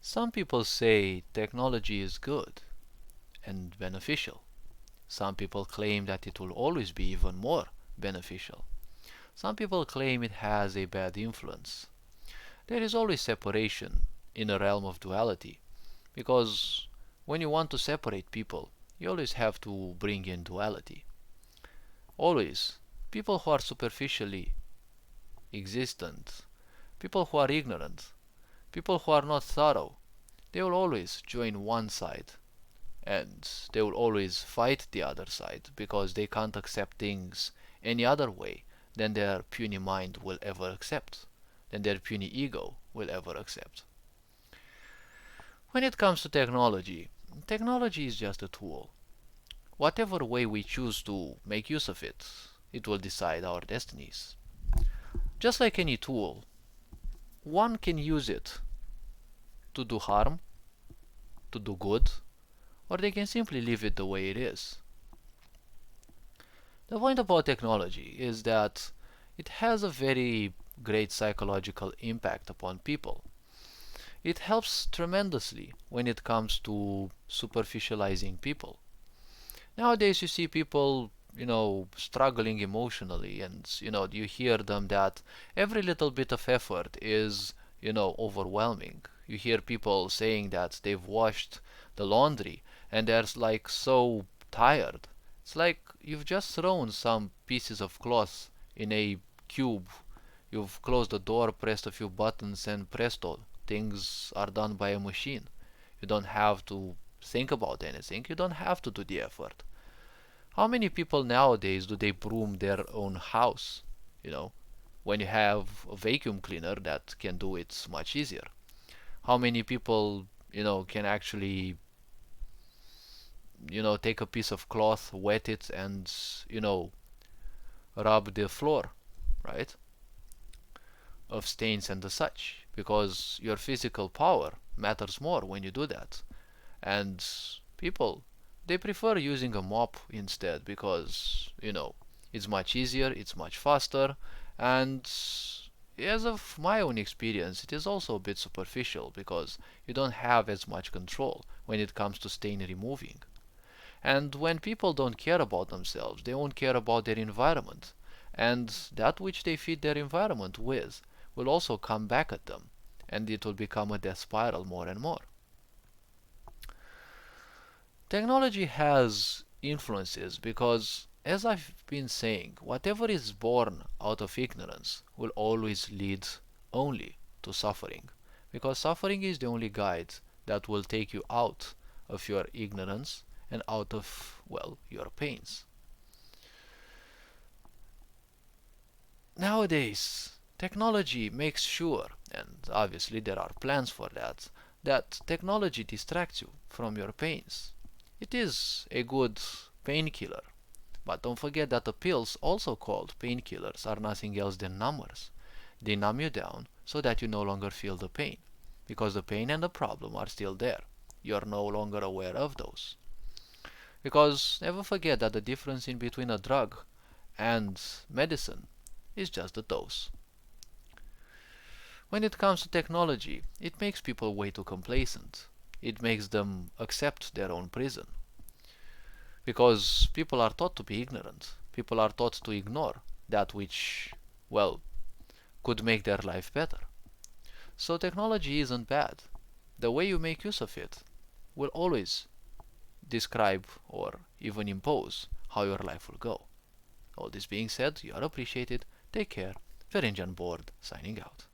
Some people say technology is good and beneficial. Some people claim that it will always be even more beneficial. Some people claim it has a bad influence. There is always separation in a realm of duality, because when you want to separate people, you always have to bring in duality. Always, people who are superficially existent, people who are ignorant, people who are not thorough, they will always join one side, and they will always fight the other side because they can't accept things any other way than their puny mind will ever accept, than their puny ego will ever accept. When it comes to technology, technology is just a tool. Whatever way we choose to make use of it, it will decide our destinies. Just like any tool, one can use it to do harm, to do good, or they can simply leave it the way it is. The point about technology is that it has a very great psychological impact upon people. It helps tremendously when it comes to superficializing people. Nowadays you see people, struggling emotionally, and you hear them that every little bit of effort is, overwhelming. You hear people saying that they've washed the laundry and they're like so tired. It's like you've just thrown some pieces of cloth in a cube. You've closed the door, pressed a few buttons, and presto, things are done by a machine. You don't have to think about anything. You don't have to do the effort. How many people nowadays do they broom their own house? You know, when you have a vacuum cleaner that can do it much easier. How many people, can actually, take a piece of cloth, wet it, and, rub the floor, right? Of stains and the such. Because your physical power matters more when you do that. And people, they prefer using a mop instead because, it's much easier, it's much faster, and as of my own experience, it is also a bit superficial because you don't have as much control when it comes to stain removing. And when people don't care about themselves, they won't care about their environment. And that which they feed their environment with will also come back at them, and it will become a death spiral more and more. Technology has influences because, as I've been saying, whatever is born out of ignorance will always lead only to suffering. Because suffering is the only guide that will take you out of your ignorance and out of, well, your pains. Nowadays, technology makes sure, and obviously there are plans for that, that technology distracts you from your pains. It is a good painkiller, but don't forget that the pills, also called painkillers, are nothing else than numbers. They numb you down so that you no longer feel the pain, because the pain and the problem are still there. You are no longer aware of those. Because never forget that the difference in between a drug and medicine is just the dose. When it comes to technology, it makes people way too complacent. It makes them accept their own prison. Because people are taught to be ignorant. People are taught to ignore that which, well, could make their life better. So technology isn't bad. The way you make use of it will always describe or even impose how your life will go. All this being said, you are appreciated. Take care. Ferenc Board signing out.